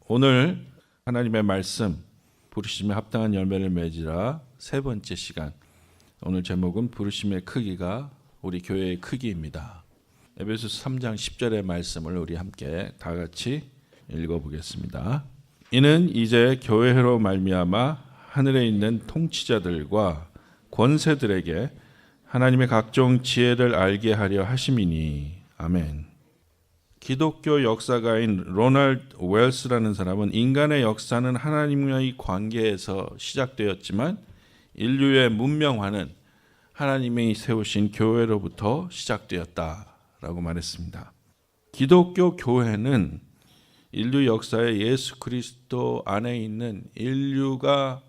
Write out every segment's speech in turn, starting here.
오늘 하나님의 말씀 부르심에 합당한 열매를 맺으라 세 번째 시간. 오늘 제목은 부르심의 크기가 우리 교회의 크기입니다. 에베소서 3장 10절의 말씀을 우리 함께 다 같이 읽어보겠습니다. 이는 이제 교회로 말미암아 하늘에 있는 통치자들과 권세들에게 하나님의 각종 지혜를 알게 하려 하심이니. 아멘. 기독교 역사가인 로널드 웰스라는 사람은 인간의 역사는 하나님과의 관계에서 시작되었지만 인류의 문명화는 하나님이 세우신 교회로부터 시작되었다라고 말했습니다. 기독교 교회는 인류 역사에 예수 그리스도 안에 있는 인류가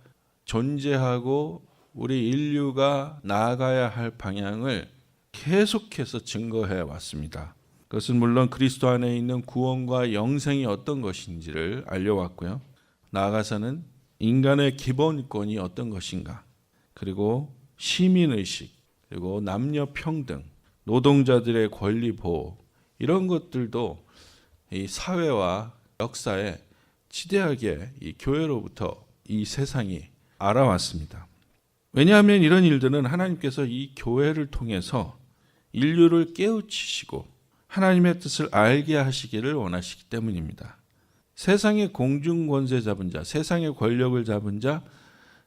존재하고 우리 인류가 나아가야 할 방향을 계속해서 증거해 왔습니다. 그것은 물론 그리스도 안에 있는 구원과 영생이 어떤 것인지를 알려왔고요. 나아가서는 인간의 기본권이 어떤 것인가, 그리고 시민의식, 그리고 남녀 평등, 노동자들의 권리 보호, 이런 것들도 이 사회와 역사에 지대하게 이 교회로부터 이 세상이 알아왔습니다. 왜냐하면 이런 일들은 하나님께서 이 교회를 통해서 인류를 깨우치시고 하나님의 뜻을 알게 하시기를 원하시기 때문입니다. 세상의 공중권세 잡은 자, 세상의 권력을 잡은 자,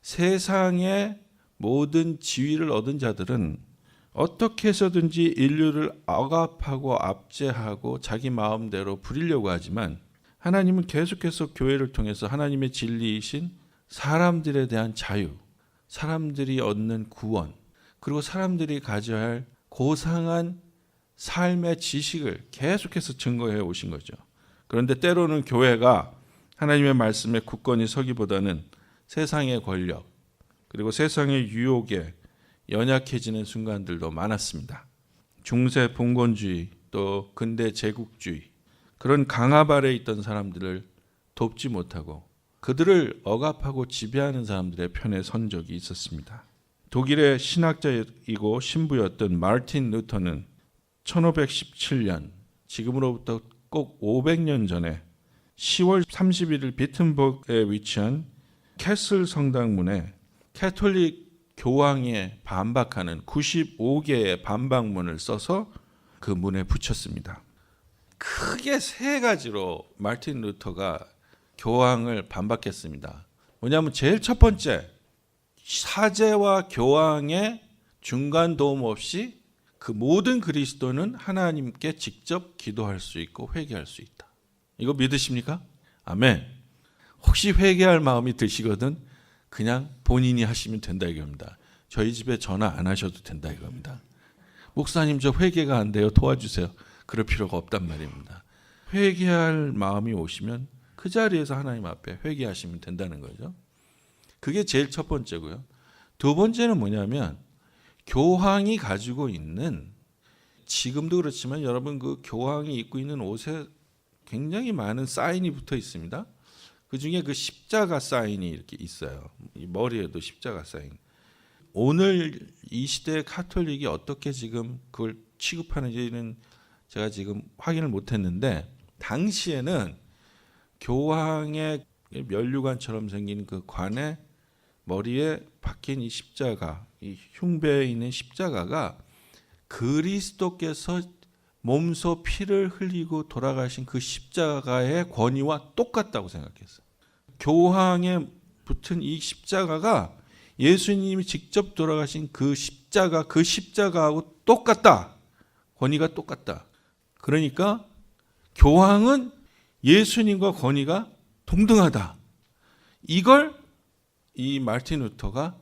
세상의 모든 지위를 얻은 자들은 어떻게 해서든지 인류를 억압하고 압제하고 자기 마음대로 부리려고 하지만 하나님은 계속해서 교회를 통해서 하나님의 진리이신 사람들에 대한 자유, 사람들이 얻는 구원, 그리고 사람들이 가져야 할 고상한 삶의 지식을 계속해서 증거해 오신 거죠. 그런데 때로는 교회가 하나님의 말씀에 굳건히 서기보다는 세상의 권력, 그리고 세상의 유혹에 연약해지는 순간들도 많았습니다. 중세 봉건주의, 또 근대 제국주의, 그런 강압 아래에 있던 사람들을 돕지 못하고 그들을 억압하고 지배하는 사람들의 편에 선 적이 있었습니다. 독일의 신학자이고 신부였던 마르틴 루터는 1517년, 지금으로부터 꼭 500년 전에 10월 31일 비튼버그에 위치한 캐슬 성당문에 캐톨릭 교황에 반박하는 95개의 반박문을 써서 그 문에 붙였습니다. 크게 세 가지로 마르틴 루터가 교황을 반박했습니다. 뭐냐면 제일 첫 번째, 사제와 교황의 중간 도움 없이 그 모든 그리스도는 하나님께 직접 기도할 수 있고 회개할 수 있다. 이거 믿으십니까? 아멘. 혹시 회개할 마음이 드시거든 그냥 본인이 하시면 된다 이겁니다. 저희 집에 전화 안 하셔도 된다 이겁니다. 목사님 저 회개가 안 돼요, 도와주세요. 그럴 필요가 없단 말입니다. 회개할 마음이 오시면 그 자리에서 하나님 앞에 회개하시면 된다는 거죠. 그게 제일 첫 번째고요. 두 번째는 뭐냐면 교황이 가지고 있는, 지금도 그렇지만 여러분 그 교황이 입고 있는 옷에 굉장히 많은 사인이 붙어 있습니다. 그 중에 그 십자가 사인이 이렇게 있어요. 이 머리에도 십자가 사인. 오늘 이 시대의 카톨릭이 어떻게 지금 그걸 취급하는지는 제가 지금 확인을 못했는데, 당시에는 교황의 면류관처럼 생긴 그 관에 머리에 박힌 이 십자가, 이 흉배에 있는 십자가가 그리스도께서 몸소 피를 흘리고 돌아가신 그 십자가의 권위와 똑같다고 생각했어요. 교황에 붙은 이 십자가가 예수님이 직접 돌아가신 그 십자가하고 똑같다. 권위가 똑같다. 그러니까 교황은 예수님과 권위가 동등하다. 이걸 이 마르틴 루터가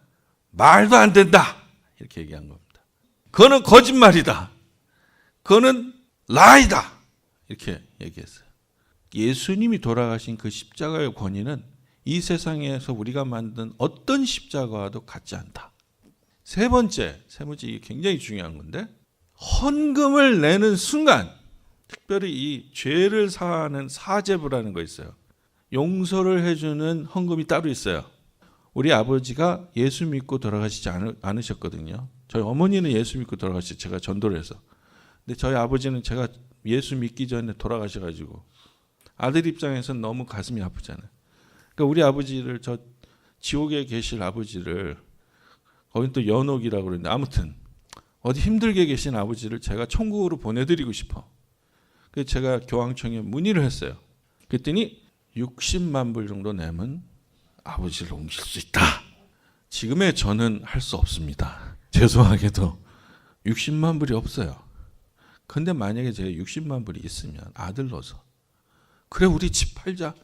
말도 안 된다 이렇게 얘기한 겁니다. 그거는 거짓말이다. 그거는 라이다 이렇게 얘기했어요. 예수님이 돌아가신 그 십자가의 권위는 이 세상에서 우리가 만든 어떤 십자가와도 같지 않다. 세 번째 이게 굉장히 중요한 건데, 헌금을 내는 순간, 특별히 이 죄를 사하는 사제부라는 거 있어요. 용서를 해주는 헌금이 따로 있어요. 우리 아버지가 예수 믿고 돌아가시지 않으셨거든요. 저희 어머니는 예수 믿고 돌아가시 제가 전도를 해서. 근데 저희 아버지는 제가 예수 믿기 전에 돌아가셔가지고 아들 입장에서는 너무 가슴이 아프잖아요. 그러니까 우리 아버지를, 저 지옥에 계실 아버지를, 거긴 또 연옥이라고 그러는데, 아무튼 어디 힘들게 계신 아버지를 제가 천국으로 보내드리고 싶어. 그래서 제가 교황청에 문의를 했어요. 그랬더니 60만 불 정도 내면 아버지를 옮길 수 있다. 지금의 저는 할 수 없습니다. 죄송하게도 60만 불이 없어요. 근데 만약에 제가 60만 불이 있으면 아들로서, 그래 우리 집 팔자.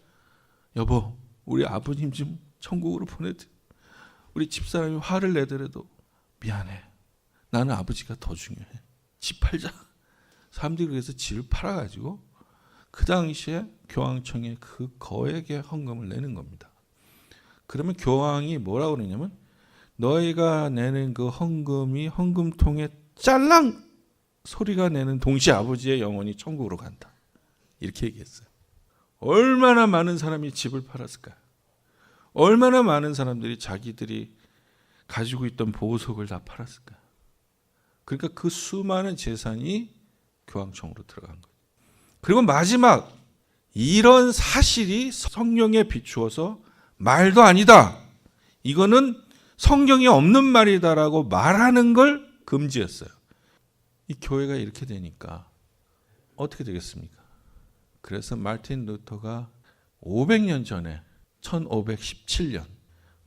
여보, 우리 아버님 좀 천국으로 보내드려. 우리 집사람이 화를 내더라도 미안해. 나는 아버지가 더 중요해. 집 팔자. 사람들이 그래서 집을 팔아가지고 그 당시에 교황청에 그 거액의 헌금을 내는 겁니다. 그러면 교황이 뭐라고 그러냐면, 너희가 내는 그 헌금이 헌금통에 짤랑 소리가 내는 동시에 아버지의 영혼이 천국으로 간다. 이렇게 얘기했어요. 얼마나 많은 사람이 집을 팔았을까요? 얼마나 많은 사람들이 자기들이 가지고 있던 보석을 다 팔았을까요? 그러니까 그 수많은 재산이 교황청으로 들어간 거예요. 그리고 마지막, 이런 사실이 성경에 비추어서 말도 아니다, 이거는 성경에 없는 말이다라고 말하는 걸 금지했어요. 이 교회가 이렇게 되니까 어떻게 되겠습니까? 그래서 마틴 루터가 500년 전에 1517년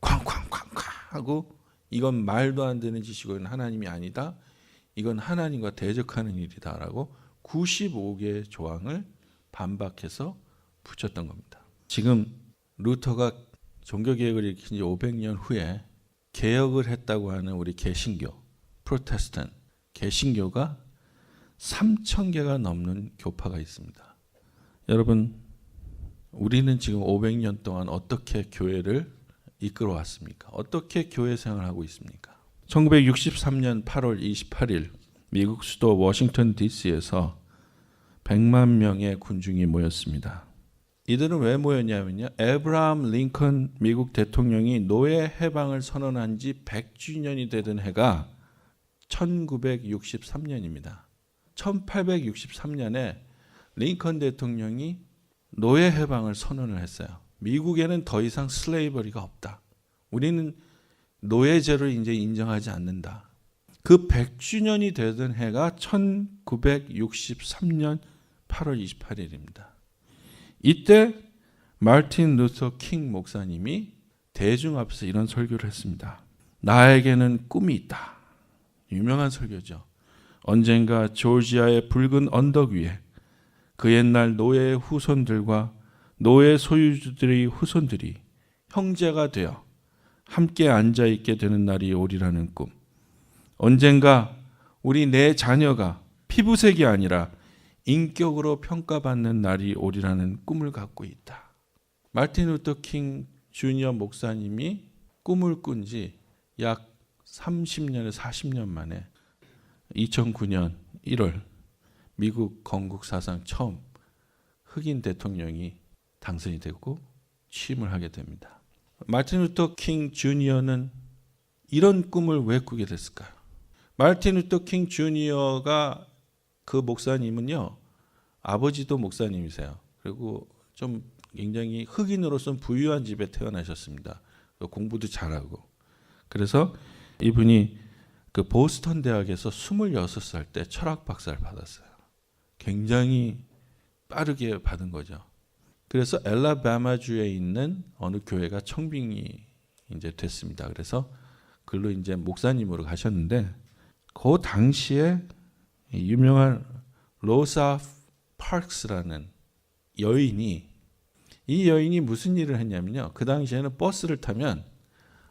쾅쾅쾅쾅 하고, 이건 말도 안 되는 짓이고 이건 하나님이 아니다, 이건 하나님과 대적하는 일이다라고 95개의 조항을 반박해서 붙였던 겁니다. 지금 루터가 종교개혁을 일으킨 지 500년 후에 개혁을 했다고 하는 우리 개신교, 프로테스탄트 개신교가 3,000개가 넘는 교파가 있습니다. 여러분, 우리는 지금 500년 동안 어떻게 교회를 이끌어 왔습니까? 어떻게 교회 생활하고 있습니까? 1963년 8월 28일 미국 수도 워싱턴 DC에서 100만 명의 군중이 모였습니다. 이들은 왜 모였냐면요, 에브라함 링컨 미국 대통령이 노예 해방을 선언한 지 100주년이 되던 해가 1963년입니다. 1863년에 링컨 대통령이 노예 해방을 선언을 했어요. 미국에는 더 이상 슬레이버리가 없다. 우리는 노예제를 이제 인정하지 않는다. 그 100주년이 되던 해가 1963년 8월 28일입니다. 이때 마틴 루터 킹 목사님이 대중 앞에서 이런 설교를 했습니다. 나에게는 꿈이 있다. 유명한 설교죠. 언젠가 조지아의 붉은 언덕 위에 그 옛날 노예의 후손들과 노예 소유주들의 후손들이 형제가 되어 함께 앉아있게 되는 날이 오리라는 꿈. 언젠가 우리 내 자녀가 피부색이 아니라 인격으로 평가받는 날이 오리라는 꿈을 갖고 있다. 마틴 루터 킹 주니어 목사님이 꿈을 꾼 지 약 30년에서 40년 만에 2009년 1월 미국 건국 사상 처음 흑인 대통령이 당선이 되고 취임을 하게 됩니다. 마틴 루터 킹 주니어는 이런 꿈을 왜 꾸게 됐을까요? 마틴 루터 킹 주니어가, 그 목사님은요, 아버지도 목사님이세요. 그리고 좀 굉장히 흑인으로서는 부유한 집에 태어나셨습니다. 공부도 잘하고. 그래서 이분이 그 보스턴 대학에서 26살 때 철학 박사를 받았어요. 굉장히 빠르게 받은 거죠. 그래서 엘라바마주에 있는 어느 교회가 청빙이 이제 됐습니다. 그래서 글로 이제 목사님으로 가셨는데, 그 당시에 유명한 로사 파크스라는 여인이, 이 여인이 무슨 일을 했냐면요, 그 당시에는 버스를 타면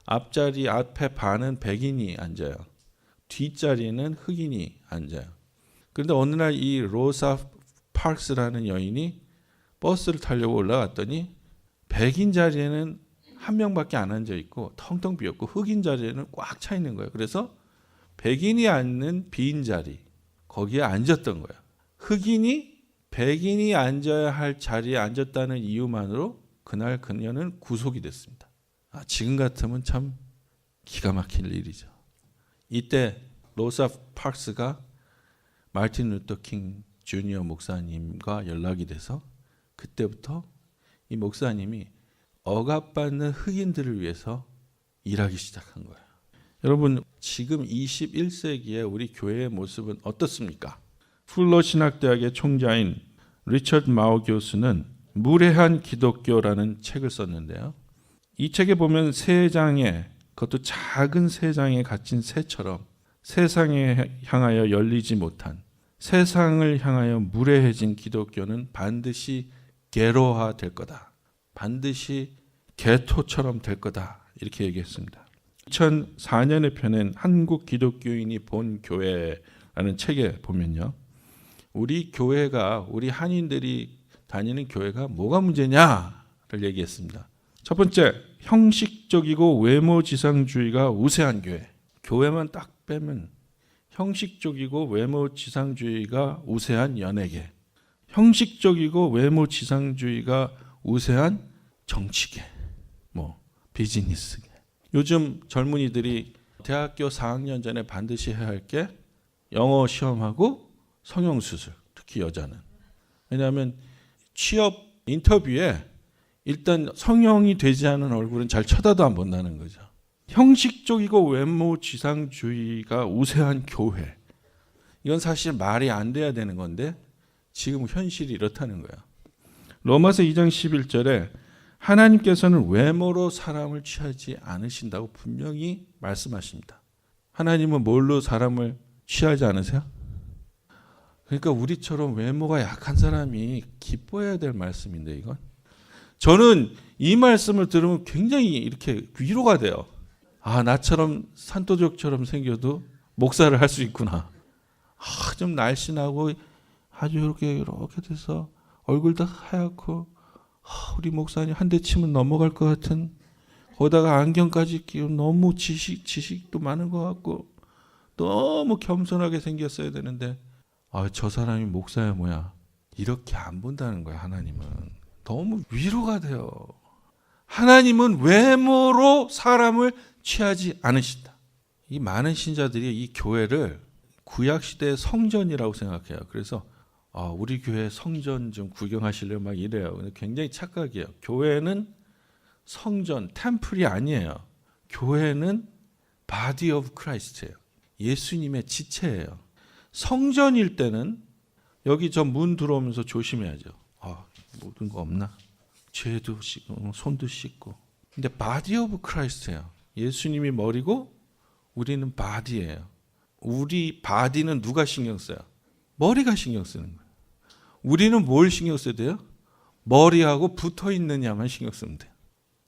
앞자리 앞에 반은 백인이 앉아요. 뒷자리에는 흑인이 앉아요. 그런데 어느 날 이 로사 파크스라는 여인이 버스를 타려고 올라갔더니 백인 자리에는 한 명밖에 안 앉아 있고 텅텅 비었고 흑인 자리에는 꽉 차 있는 거예요. 그래서 백인이 앉는 빈 자리, 거기에 앉았던 거예요. 흑인이 백인이 앉아야 할 자리에 앉았다는 이유만으로 그날 그녀는 구속이 됐습니다. 지금 같으면 참 기가 막힐 일이죠. 이때 로사 파크스가 마틴 루터 킹 주니어 목사님과 연락이 돼서 그때부터 이 목사님이 억압받는 흑인들을 위해서 일하기 시작한 거예요. 여러분, 지금 21세기에 우리 교회의 모습은 어떻습니까? 풀러 신학대학의 총자인 리처드 마우 교수는 무례한 기독교라는 책을 썼는데요. 이 책에 보면 세 장에, 그것도 작은 세 장에 갇힌 새처럼 세상에 향하여 열리지 못한, 세상을 향하여 무례해진 기독교는 반드시 게로화 될 거다. 반드시 게토처럼 될 거다. 이렇게 얘기했습니다. 2004년에 펴낸 한국 기독교인이 본 교회라는 책에 보면요, 우리 교회가, 우리 한인들이 다니는 교회가 뭐가 문제냐를 얘기했습니다. 첫 번째, 형식적이고 외모지상주의가 우세한 교회. 교회만 딱 빼면 형식적이고 외모지상주의가 우세한 연예계, 형식적이고 외모지상주의가 우세한 정치계, 비즈니스계. 요즘 젊은이들이 대학교 4학년 전에 반드시 해야 할 게 영어 시험하고 성형수술, 특히 여자는. 왜냐하면 취업 인터뷰에 일단 성형이 되지 않은 얼굴은 잘 쳐다도 안 본다는 거죠. 형식적이고 외모지상주의가 우세한 교회. 이건 사실 말이 안 돼야 되는 건데 지금 현실이 이렇다는 거예요. 로마서 2장 11절에 하나님께서는 외모로 사람을 취하지 않으신다고 분명히 말씀하십니다. 하나님은 뭘로 사람을 취하지 않으세요? 그러니까 우리처럼 외모가 약한 사람이 기뻐해야 될 말씀인데, 이건. 저는 이 말씀을 들으면 굉장히 이렇게 위로가 돼요. 아, 나처럼 산도족처럼 생겨도 목사를 할 수 있구나. 좀 날씬하고 아주 이렇게 돼서 얼굴도 하얗고, 우리 목사님 한 대 치면 넘어갈 것 같은, 거기다가 안경까지 끼고 너무 지식도 많은 것 같고 너무 겸손하게 생겼어야 되는데, 저 사람이 목사야 뭐야, 이렇게 안 본다는 거야. 하나님은 너무 위로가 돼요. 하나님은 외모로 사람을 취하지 않으신다. 이 많은 신자들이 이 교회를 구약시대의 성전이라고 생각해요. 그래서 우리 교회 성전 좀 구경하시려고 막 이래요. 근데 굉장히 착각이에요. 교회는 성전, 템플이 아니에요. 교회는 body of Christ예요. 예수님의 지체예요. 성전일 때는 여기 저 문 들어오면서 조심해야죠. 모든 거 없나? 죄도 씻고 손도 씻고. 근데 body of Christ예요. 예수님이 머리고 우리는 body예요. 우리 body는 누가 신경 써요? 머리가 신경 쓰는 거예요. 우리는 뭘 신경 써야 돼요? 머리하고 붙어 있느냐만 신경 쓰면 돼요.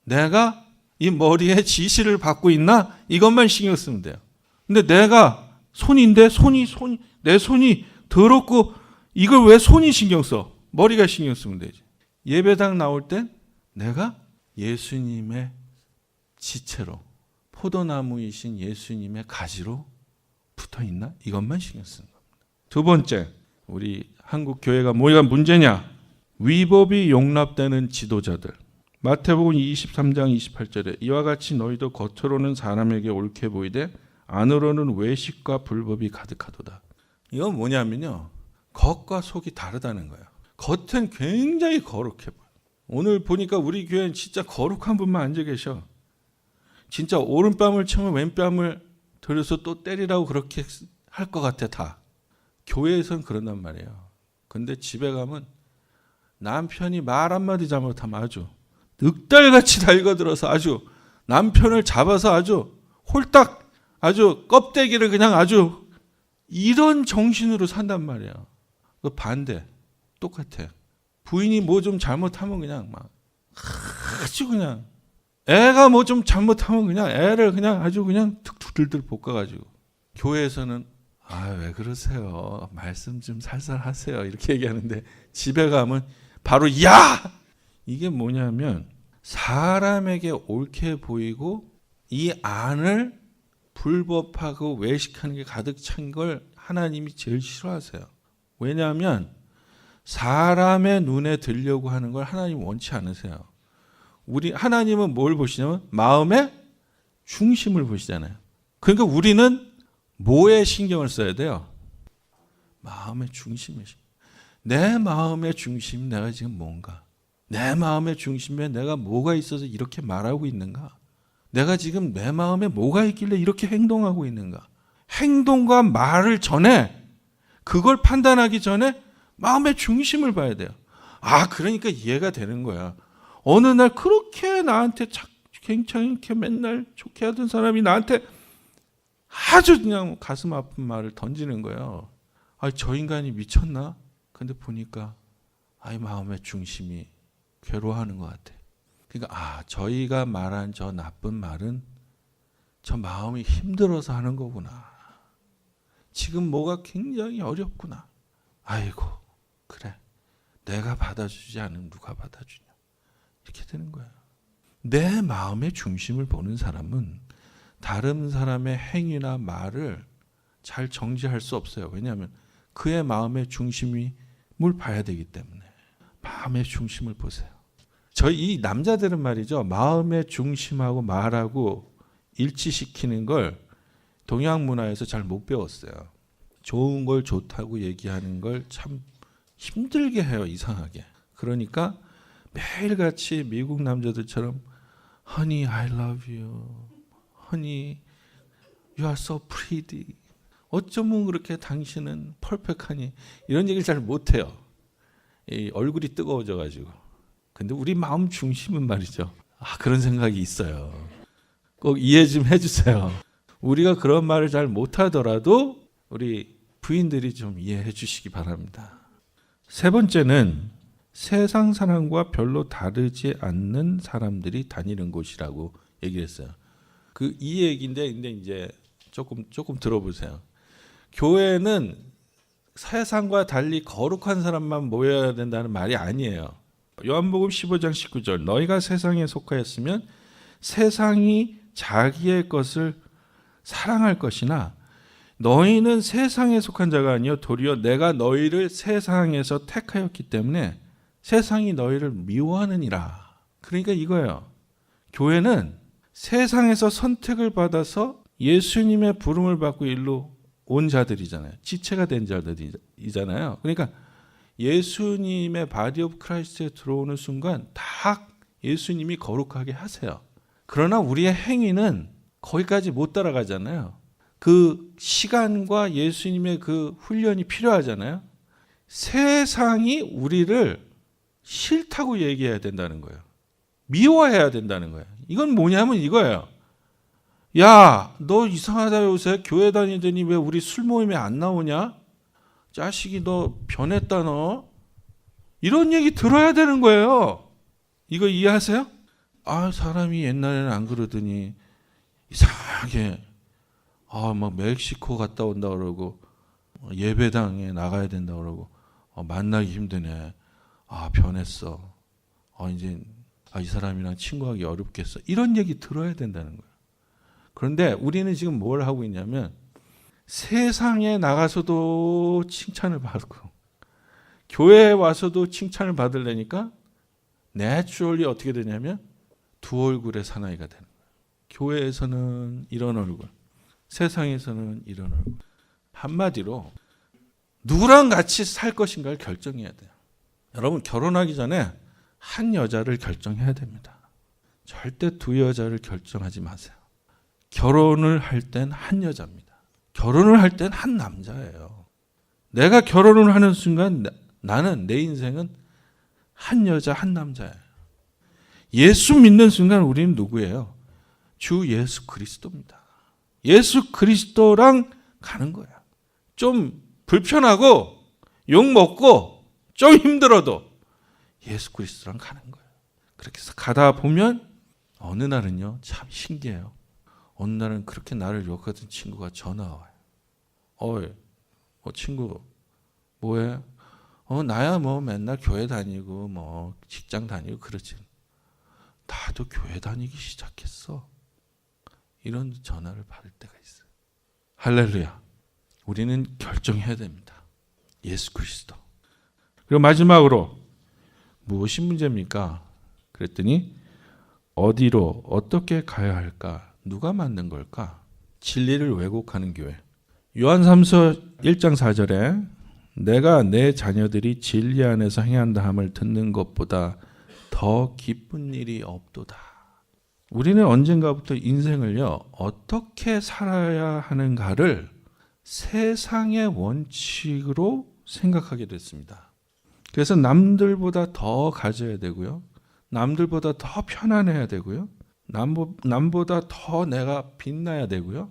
내가 이 머리에 지시를 받고 있나? 이것만 신경 쓰면 돼요. 근데 내가 손인데 내 손이 더럽고, 이걸 왜 손이 신경 써? 머리가 신경 쓰면 되지. 예배당 나올 땐 내가 예수님의 지체로, 포도나무이신 예수님의 가지로 붙어 있나? 이것만 신경 쓰는 겁니다. 두 번째, 우리 한국 교회가 뭐가 문제냐? 위법이 용납되는 지도자들. 마태복음 23장 28절에 이와 같이 너희도 겉으로는 사람에게 옳게 보이되 안으로는 외식과 불법이 가득하도다. 이건 뭐냐면요, 겉과 속이 다르다는 거예요. 겉은 굉장히 거룩해 보여. 오늘 보니까 우리 교회는 진짜 거룩한 분만 앉아 계셔. 진짜 오른뺨을 치면 왼뺨을 들여서 또 때리라고 그렇게 할 것 같아. 다 교회에선 그런단 말이에요. 근데 집에 가면 남편이 말 한마디 잘못하면 아주 늑달같이 달겨들어서 아주 남편을 잡아서 아주 홀딱, 아주 껍데기를 그냥 아주, 이런 정신으로 산단 말이에요. 그 반대 똑같아. 부인이 뭐 좀 잘못하면 그냥 막 아주 그냥, 애가 뭐 좀 잘못하면 그냥 애를 그냥 아주 그냥 툭툭 들들 볶아가지고. 교회에서는 왜 그러세요? 말씀 좀 살살 하세요. 이렇게 얘기하는데 집에 가면 바로 야! 이게 뭐냐면 사람에게 옳게 보이고 이 안을 불법하고 외식하는 게 가득 찬 걸 하나님이 제일 싫어하세요. 왜냐하면 사람의 눈에 들려고 하는 걸 하나님 원치 않으세요. 하나님은 뭘 보시냐면 마음의 중심을 보시잖아요. 그러니까 우리는 뭐에 신경을 써야 돼요? 마음의 중심에. 내 마음의 중심, 내가 지금 뭔가? 내 마음의 중심에 내가 뭐가 있어서 이렇게 말하고 있는가? 내가 지금 내 마음에 뭐가 있길래 이렇게 행동하고 있는가? 행동과 말을 전에, 그걸 판단하기 전에 마음의 중심을 봐야 돼요. 그러니까 이해가 되는 거야. 어느 날 그렇게 나한테 괜찮게 맨날 좋게 하던 사람이 나한테 아주 그냥 가슴 아픈 말을 던지는 거예요. 저 인간이 미쳤나? 근데 보니까 마음의 중심이 괴로워하는 것 같아. 그러니까 저희가 말한 저 나쁜 말은 저 마음이 힘들어서 하는 거구나. 지금 뭐가 굉장히 어렵구나. 아이고 그래, 내가 받아주지 않으면 누가 받아주냐, 이렇게 되는 거예요. 내 마음의 중심을 보는 사람은 다른 사람의 행위나 말을 잘 정지할 수 없어요. 왜냐하면 그의 마음의 중심을 봐야 되기 때문에. 마음의 중심을 보세요. 저희 이 남자들은 말이죠, 마음의 중심하고 말하고 일치시키는 걸 동양 문화에서 잘 못 배웠어요. 좋은 걸 좋다고 얘기하는 걸 참 힘들게 해요, 이상하게. 그러니까 매일같이 미국 남자들처럼 Honey, I love you. Honey, you are so pretty. 어쩌면 그렇게 당신은 퍼펙하니, 이런 얘기를 잘 못해요. 이 얼굴이 뜨거워져가지고. 근데 우리 마음 중심은 말이죠, 그런 생각이 있어요. 꼭 이해 좀 해주세요. 우리가 그런 말을 잘 못하더라도 우리 부인들이 좀 이해해 주시기 바랍니다. 세 번째는 세상 사람과 별로 다르지 않는 사람들이 다니는 곳이라고 얘기를 했어요. 이 얘기인데, 근데 이제 조금 들어보세요. 교회는 세상과 달리 거룩한 사람만 모여야 된다는 말이 아니에요. 요한복음 15장 19절, 너희가 세상에 속하였으면 세상이 자기의 것을 사랑할 것이나 너희는 세상에 속한 자가 아니요 도리어 내가 너희를 세상에서 택하였기 때문에 세상이 너희를 미워하느니라. 그러니까 이거예요. 교회는 세상에서 선택을 받아서 예수님의 부름을 받고 일로 온 자들이잖아요. 지체가 된 자들이잖아요. 그러니까 예수님의 바디 오브 크라이스트에 들어오는 순간 다 예수님이 거룩하게 하세요. 그러나 우리의 행위는 거기까지 못 따라가잖아요. 그 시간과 예수님의 그 훈련이 필요하잖아요. 세상이 우리를 싫다고 얘기해야 된다는 거예요. 미워해야 된다는 거예요. 이건 뭐냐면 이거예요. 야, 너 이상하다, 요새 교회 다니더니 왜 우리 술 모임에 안 나오냐? 자식이 너 변했다 너. 이런 얘기 들어야 되는 거예요. 이거 이해하세요? 사람이 옛날에는 안 그러더니 이상하게 막 멕시코 갔다 온다 그러고 예배당에 나가야 된다 그러고 만나기 힘드네. 변했어. 이제 이 사람이랑 친구하기 어렵겠어. 이런 얘기 들어야 된다는 거예요. 그런데 우리는 지금 뭘 하고 있냐면 세상에 나가서도 칭찬을 받고 교회에 와서도 칭찬을 받으려니까 내추럴리 어떻게 되냐면 두 얼굴의 사나이가 되는 거예요. 교회에서는 이런 얼굴, 세상에서는 이런 얼굴. 한마디로 누구랑 같이 살 것인가를 결정해야 돼요. 여러분, 결혼하기 전에 한 여자를 결정해야 됩니다. 절대 두 여자를 결정하지 마세요. 결혼을 할 땐 한 여자입니다. 결혼을 할 땐 한 남자예요. 내가 결혼을 하는 순간 나는, 내 인생은 한 여자 한 남자예요. 예수 믿는 순간 우리는 누구예요? 주 예수 그리스도입니다. 예수 그리스도랑 가는 거야. 좀 불편하고 욕 먹고 좀 힘들어도 예수 그리스도랑 가는 거예요. 그렇게 해서 가다 보면 어느 날은요, 참 신기해요. 어느 날은 그렇게 나를 욕하던 친구가 전화 와요. 친구 뭐해? 나야 뭐 맨날 교회 다니고 뭐 직장 다니고 그러지. 나도 교회 다니기 시작했어. 이런 전화를 받을 때가 있어요. 할렐루야. 우리는 결정해야 됩니다. 예수 그리스도. 그리고 마지막으로 무엇이 문제입니까? 그랬더니 어디로 어떻게 가야 할까? 누가 만든 걸까? 진리를 왜곡하는 교회. 요한 3서 1장 4절에 내가 내 자녀들이 진리 안에서 행한다 함을 듣는 것보다 더 기쁜 일이 없도다. 우리는 언젠가부터 인생을요, 어떻게 살아야 하는가를 세상의 원칙으로 생각하게 됐습니다. 그래서 남들보다 더 가져야 되고요, 남들보다 더 편안해야 되고요, 남보다 더 내가 빛나야 되고요.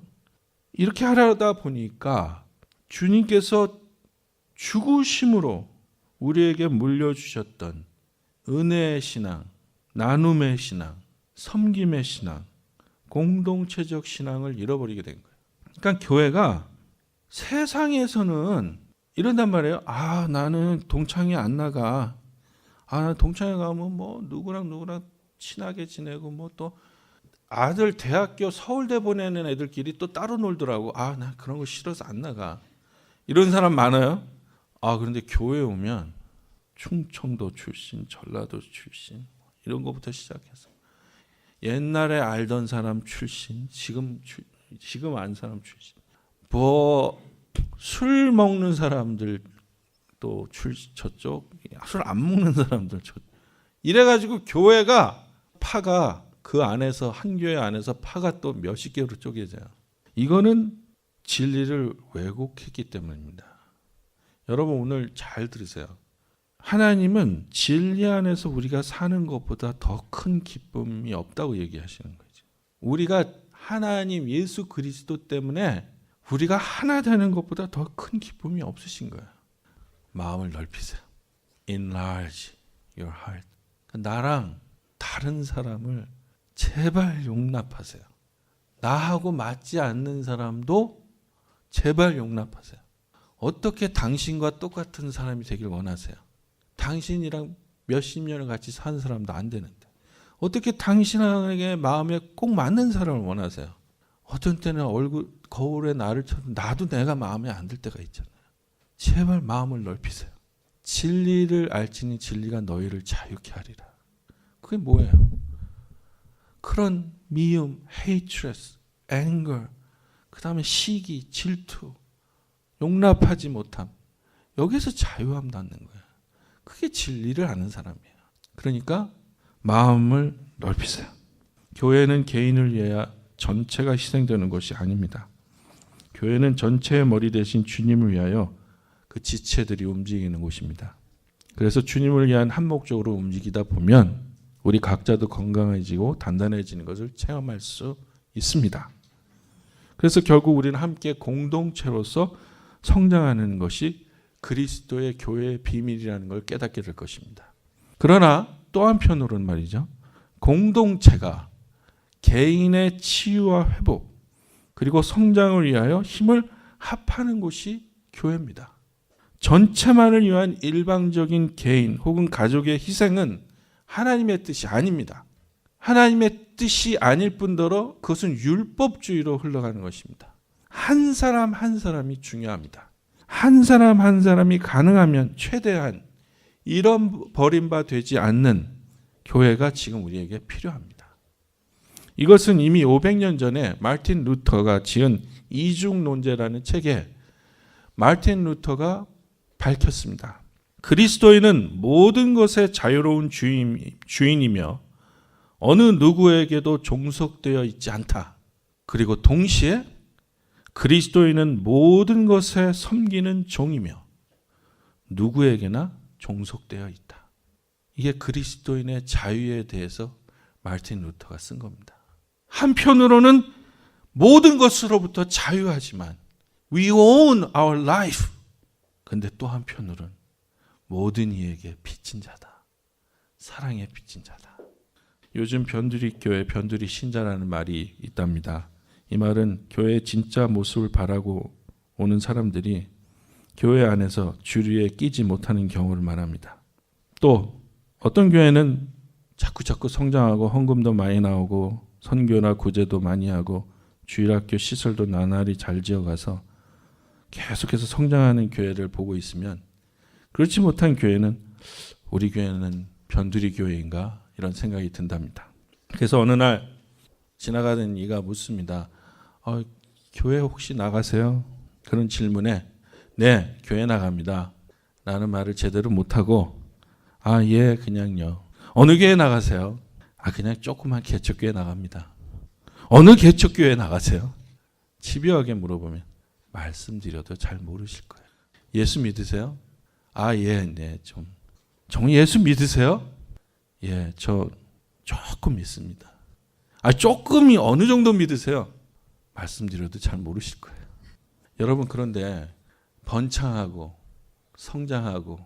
이렇게 하려다 보니까 주님께서 죽으심으로 우리에게 물려주셨던 은혜의 신앙, 나눔의 신앙, 섬김의 신앙, 공동체적 신앙을 잃어버리게 된 거예요. 그러니까 교회가 세상에서는 이런단 말이에요. 나는 동창회 안 나가. 동창회 가면 뭐 누구랑 친하게 지내고 뭐 또 아들 대학교 서울대 보내는 애들끼리 또 따로 놀더라고. 나 그런 거 싫어서 안 나가. 이런 사람 많아요. 그런데 교회 오면 충청도 출신, 전라도 출신 이런 거부터 시작해서 옛날에 알던 사람 출신, 지금 안 사람 출신, 술 먹는 사람들 또 저쪽, 술 안 먹는 사람들 저쪽. 이래가지고 교회가 파가 그 안에서 한 교회 안에서 파가 또 몇십 개로 쪼개져요. 이거는 진리를 왜곡했기 때문입니다. 여러분 오늘 잘 들으세요. 하나님은 진리 안에서 우리가 사는 것보다 더 큰 기쁨이 없다고 얘기하시는 거죠. 우리가 하나님 예수 그리스도 때문에 우리가 하나 되는 것보다 더 큰 기쁨이 없으신 거예요. 마음을 넓히세요. Enlarge your heart. 나랑 다른 사람을 제발 용납하세요. 나하고 맞지 않는 사람도 제발 용납하세요. 어떻게 당신과 똑같은 사람이 되길 원하세요? 당신이랑 몇십 년을 같이 사는 사람도 안 되는데 어떻게 당신에게 마음에 꼭 맞는 사람을 원하세요? 어떤 때는 거울에 나를 쳐도 나도 내가 마음에 안 들 때가 있잖아요. 제발 마음을 넓히세요. 진리를 알지니 진리가 너희를 자유케 하리라. 그게 뭐예요? 그런 미움, hatred, anger, 그 다음에 시기, 질투, 용납하지 못함, 여기서 자유함 낳는 거예요. 그게 진리를 아는 사람이에요. 그러니까 마음을 넓히세요. 교회는 개인을 위하여 전체가 희생되는 것이 아닙니다. 교회는 전체의 머리 대신 주님을 위하여 그 지체들이 움직이는 곳입니다. 그래서 주님을 위한 한 목적으로 움직이다 보면 우리 각자도 건강해지고 단단해지는 것을 체험할 수 있습니다. 그래서 결국 우리는 함께 공동체로서 성장하는 것이 그리스도의 교회의 비밀이라는 걸 깨닫게 될 것입니다. 그러나 또 한편으로는 말이죠. 공동체가 개인의 치유와 회복 그리고 성장을 위하여 힘을 합하는 곳이 교회입니다. 전체만을 위한 일방적인 개인 혹은 가족의 희생은 하나님의 뜻이 아닙니다. 하나님의 뜻이 아닐 뿐더러 그것은 율법주의로 흘러가는 것입니다. 한 사람 한 사람이 중요합니다. 한 사람 한 사람이 가능하면 최대한 이런 버림바 되지 않는 교회가 지금 우리에게 필요합니다. 이것은 이미 500년 전에 마틴 루터가 지은 이중론제라는 책에 마틴 루터가 밝혔습니다. 그리스도인은 모든 것의 자유로운 주인이며 어느 누구에게도 종속되어 있지 않다. 그리고 동시에 그리스도인은 모든 것에 섬기는 종이며 누구에게나 종속되어 있다. 이게 그리스도인의 자유에 대해서 마틴 루터가 쓴 겁니다. 한편으로는 모든 것으로부터 자유하지만 We own our life. 근데 또 한편으로는 모든 이에게 빚진 자다. 사랑에 빚진 자다. 요즘 변두리 교회, 변두리 신자라는 말이 있답니다. 이 말은 교회의 진짜 모습을 바라고 오는 사람들이 교회 안에서 주류에 끼지 못하는 경우를 말합니다. 또 어떤 교회는 자꾸 성장하고 헌금도 많이 나오고 선교나 구제도 많이 하고 주일학교 시설도 나날이 잘 지어가서 계속해서 성장하는 교회를 보고 있으면 그렇지 못한 교회는 우리 교회는 변두리 교회인가 이런 생각이 든답니다. 그래서 어느 날 지나가던 이가 묻습니다. 교회 혹시 나가세요? 그런 질문에 네, 교회 나갑니다. 라는 말을 제대로 못하고 아, 예, 그냥요. 어느 교회 나가세요? 아, 그냥 조그만 개척교회 나갑니다. 어느 개척교회 나가세요? 집요하게 물어보면 말씀드려도 잘 모르실 거예요. 예수 믿으세요? 아, 예, 네, 정말 예수 믿으세요? 예, 저 조금 믿습니다. 아, 조금이 어느 정도 믿으세요? 말씀드려도 잘 모르실 거예요. 여러분, 그런데 번창하고 성장하고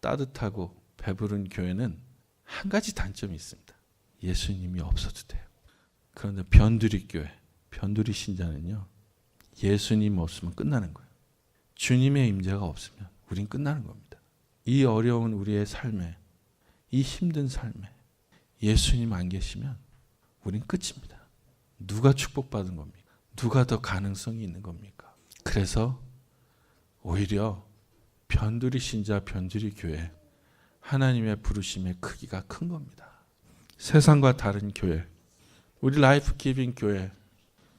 따뜻하고 배부른 교회는 한 가지 단점이 있습니다. 예수님이 없어도 돼요. 그런데 변두리 교회, 변두리 신자는요, 예수님 없으면 끝나는 거예요. 주님의 임재가 없으면 우린 끝나는 겁니다. 이 어려운 우리의 삶에, 이 힘든 삶에 예수님 안 계시면 우린 끝입니다. 누가 축복받은 겁니까? 누가 더 가능성이 있는 겁니까? 그래서 오히려 변두리 신자, 변두리 교회, 하나님의 부르심의 크기가 큰 겁니다. 세상과 다른 교회, 우리 라이프 기빙 교회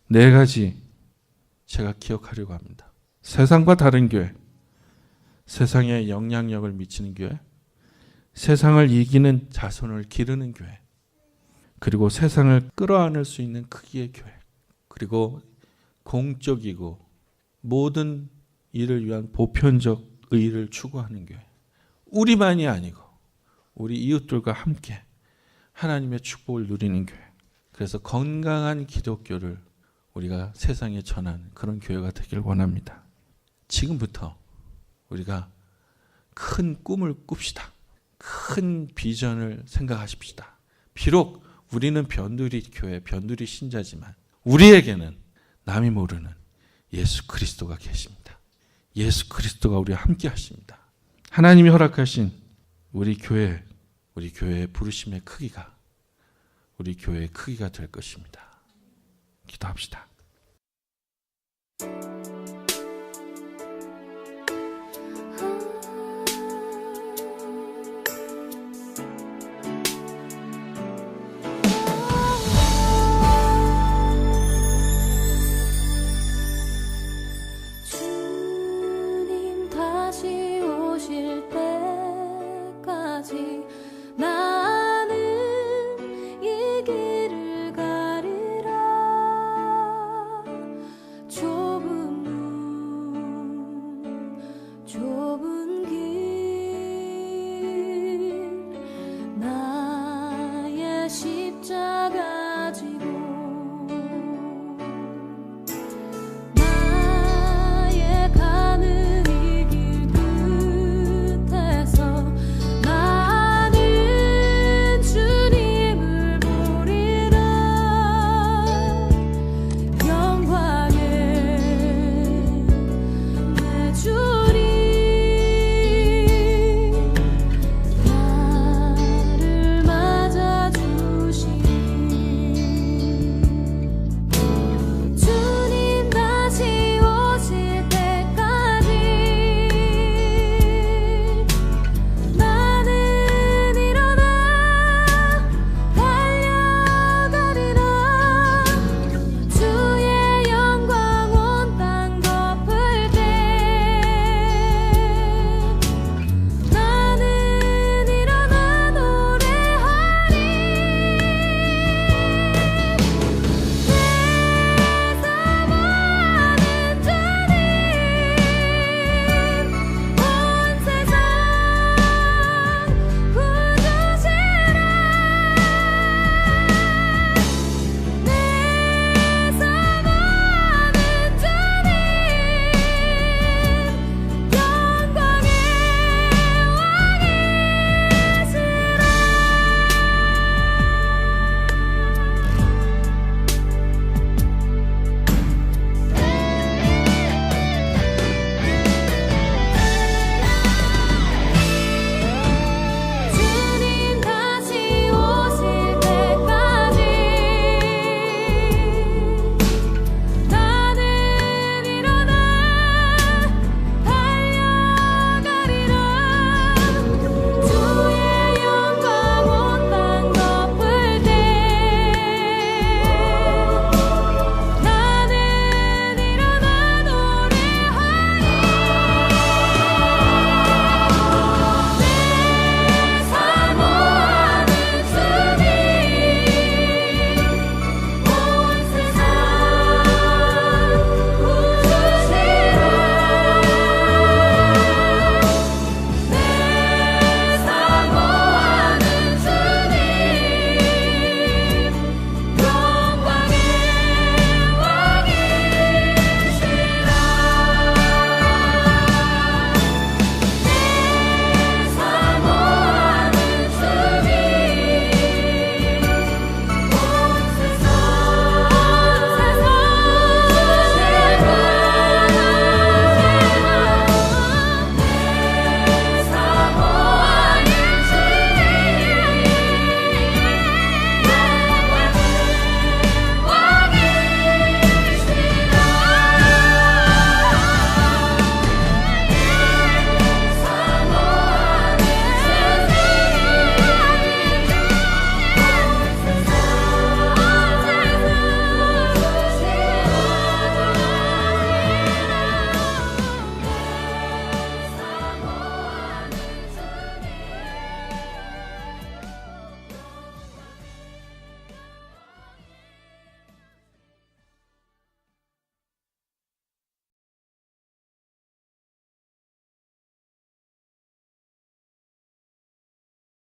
4가지 제가 기억하려고 합니다. 세상과 다른 교회, 세상에 영향력을 미치는 교회, 세상을 이기는 자손을 기르는 교회, 그리고 세상을 끌어안을 수 있는 크기의 교회, 그리고 공적이고 모든 일을 위한 보편적 의의를 추구하는 교회. 우리만이 아니고 우리 이웃들과 함께 하나님의 축복을 누리는 교회. 그래서 건강한 기독교를 우리가 세상에 전하는 그런 교회가 되길 원합니다. 지금부터 우리가 큰 꿈을 꿉시다. 큰 비전을 생각하십시다. 비록 우리는 변두리 교회, 변두리 신자지만 우리에게는 남이 모르는 예수 그리스도가 계십니다. 예수 그리스도가 우리와 함께 하십니다. 하나님이 허락하신 우리 교회의 부르심의 크기가 우리 교회의 크기가 될 것입니다. 기도합시다.